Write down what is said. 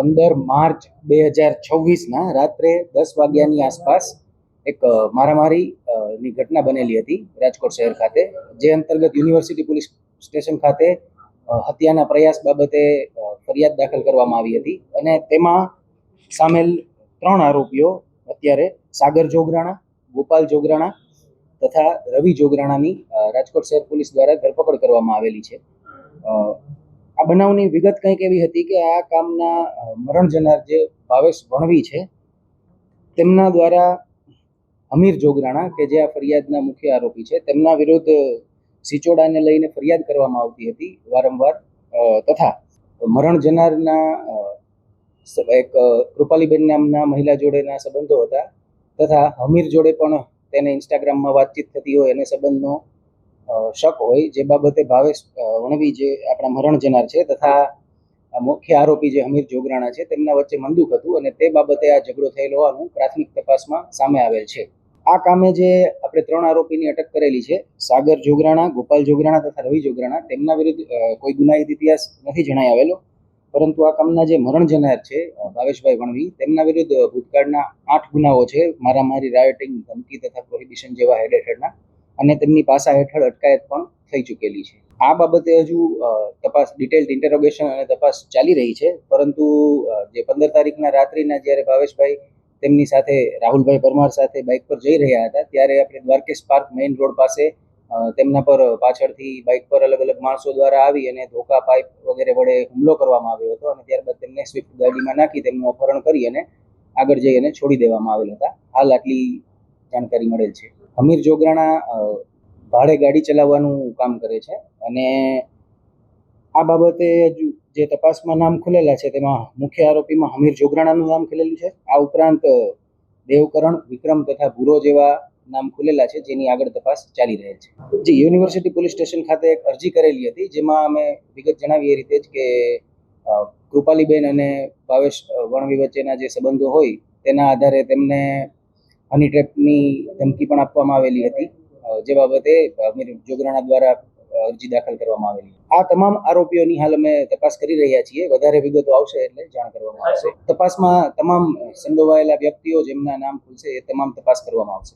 15 March 2026ના રાત્રે 10 વાગ્યાની આસપાસ એક મારામારીની ઘટના બનેલી હતી રાજકોટ શહેર ખાતે, જે અંતર્ગત યુનિવર્સિટી પોલીસ સ્ટેશન ખાતે હત્યાના પ્રયાસ બાબતે ફરિયાદ દાખલ કરવામાં આવી હતી અને તેમાં સામેલ 3 આરોપીઓ અત્યારે સાગર જોગરાણા, ગોપાલ જોગરાણા તથા રવિ જોગરાણાની રાજકોટ શહેર પોલીસ દ્વારા ધરપકડ કરવામાં આવેલી છે. આ બનાવની વિગત કંઈક એવી હતી કે આ કામના મરણ જનાર જે ભાવેશ વણવી છે તેમના દ્વારા અમીર જોગરાણા કે જે આ ફરિયાદના મુખ્ય આરોપી છે તેમના વિરુદ્ધ સિચોડાને લઈને ફરિયાદ કરવામાં આવતી હતી વારંવાર, તથા મરણ જનારના એક કૃપાલીબેન નામના મહિલા જોડેના સંબંધો હતા તથા અમીર જોડે પણ તેને ઇન્સ્ટાગ્રામમાં વાતચીત થતી હોય અને સંબંધનો શક હોય, જે બાબતે ભાવેશ વણવી જે આપણા મરણ જનાર છે તથા મુખ્ય આરોપી જે અમીર જોગરાણા છે તેમના વચ્ચે મંદુક હતું અને તે બાબતે આ ઝઘડો થયેલો હોવાનું પ્રાથમિક તપાસમાં સામે આવેલ છે. આ કામે જે આપણે 3 આરોપીની અટક કરેલી છે, સાગર જોગરાણા, ગોપાલ જોગરાણા તથા રવિ જોગરાણા, તેમના વિરુદ્ધ કોઈ ગુનાહિત ઇતિહાસ નથી જણાઈ આવેલો, પરંતુ આ કામના જે મરણ જનાર છે ભાવેશભાઈ વણવી તેમના વિરુદ્ધ ભૂતકાળના 8 ગુનાઓ છે, મારામારી, રાયોટિંગ, ધમકી તથા પ્રોહિબિશન જેવા હેડ હેઠળના, અને તેમની પાસા હેઠળ અટકાયત પણ થઈ ચૂકેલી છે. આ બાબતે હજુ તપાસ, ડિટેલ્ડ ઇન્ટેરોગેશન અને તપાસ ચાલી રહી છે, પરંતુ જે 15 તારીખના રાત્રિના જ્યારે ભાવેશભાઈ તેમની સાથે રાહુલભાઈ પરમાર સાથે બાઇક પર જઈ રહ્યા હતા ત્યારે આપણે દ્વારકેશ પાર્ક મેઇન રોડ પાસે તેમના પર પાછળથી બાઇક પર અલગ અલગ માણસો દ્વારા આવી અને ધોકા, પાઇપ વગેરે વડે હુમલો કરવામાં આવ્યો હતો અને ત્યારબાદ તેમને સ્વિફ્ટ ગાડીમાં નાખી તેમનું અપહરણ કરી અને આગળ જઈ અને છોડી દેવામાં આવેલ હતા. હાલ આટલી જાણકારી મળેલ છે. અમીર જોગરાણા ભાડે ગાડી ચલાવવાનું કામ કરે છે અને આ બાબતે જે તપાસમાં નામ ખુલેલા છે તેમાં મુખ્ય આરોપીમાં અમીર જોગરાણાનું નામ ખુલેલું છે. આ ઉપરાંત દેવકરણ, વિક્રમ તથા ભૂરો જેવા નામ ખુલેલા છે, જેની આગળ તપાસ ચાલી રહેલ છે. જે યુનિવર્સિટી પોલીસ સ્ટેશન ખાતે એક અરજી કરેલી હતી, જેમાં અમે વિગત જણાવી એ રીતે જ કે કૃપાલીબેન અને ભાવેશ વણવી વચ્ચેના જે સંબંધો હોય તેના આધારે તેમને હની ટ્રેપની ધમકી પણ આપવામાં આવેલી હતી, જે બાબતે અમીર જોગરાણા દ્વારા અરજી દાખલ કરવામાં આવેલી. આ તમામ આરોપીઓની હાલ અમે તપાસ કરી રહ્યા છીએ. વધારે વિગતો આવશે એટલે જાણ કરવામાં આવશે. તપાસમાં તમામ સંડોવાયેલા વ્યક્તિઓ જેમના નામ ખુલશે એ તમામ તપાસ કરવામાં આવશે.